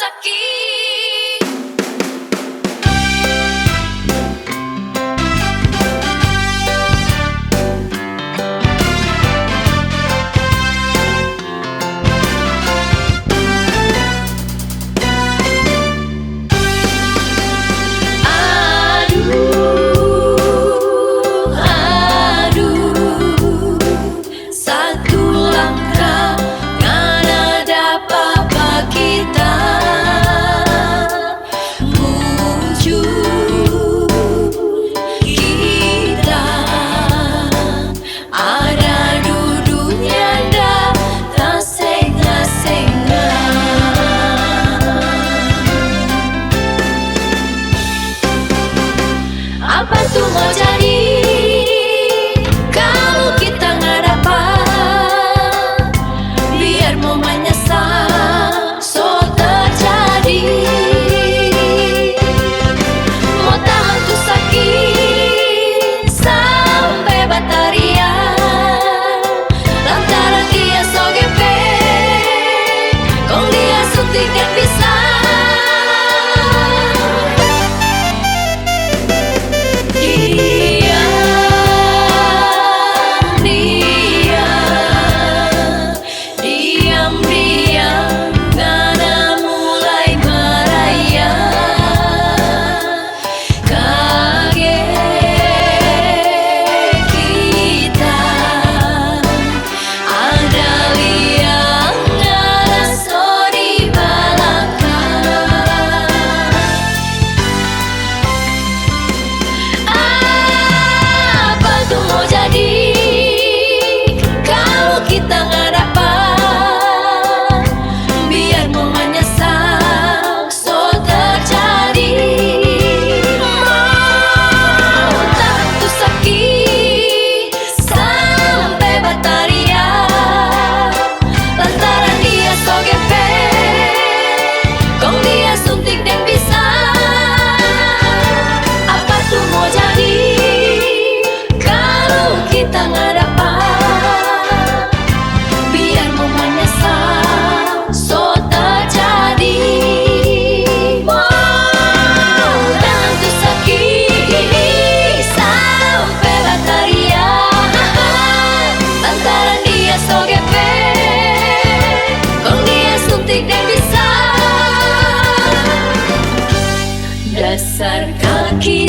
sakit. Satu langkah kan ada apa kita menuju kita ada duduknya dah tak senga-senga. Apa tuh mau jadi kalau kita nggak dapat? Biar momennya so terjadi. Mau tahan tuh sakit sampai batarian, lantaran dia so gepeng, kong dia suntik dan pisah. Diam-diam ngana mulai merayap, kaget kita ada liang ngana so di belakang. Apa tuh mau jadi kalau kita nggak dapat? Dasar kaki